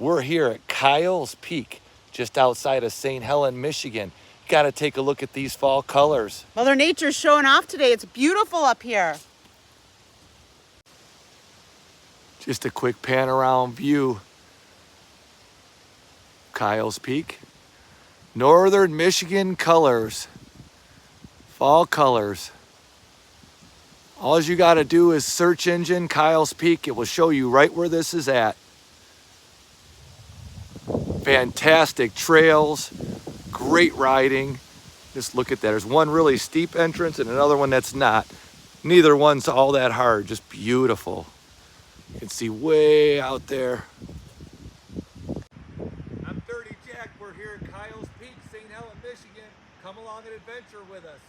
We're here at Kyle's Peak, just outside of Saint Helen, Michigan. Got to take a look at these fall colors. Mother Nature's showing off today. It's beautiful up here. Just a quick pan around view. Kyle's Peak. Northern Michigan colors. Fall colors. All you got to do is search engine Kyle's Peak. It will show you right where this is at. Fantastic trails, great riding. Just look at that. There's one really steep entrance and another one that's not. Neither one's all that hard, just beautiful. You can see way out there. I'm 30 Jack. We're here at Kyle's Peak, Saint Helen, Michigan. Come along and adventure with us.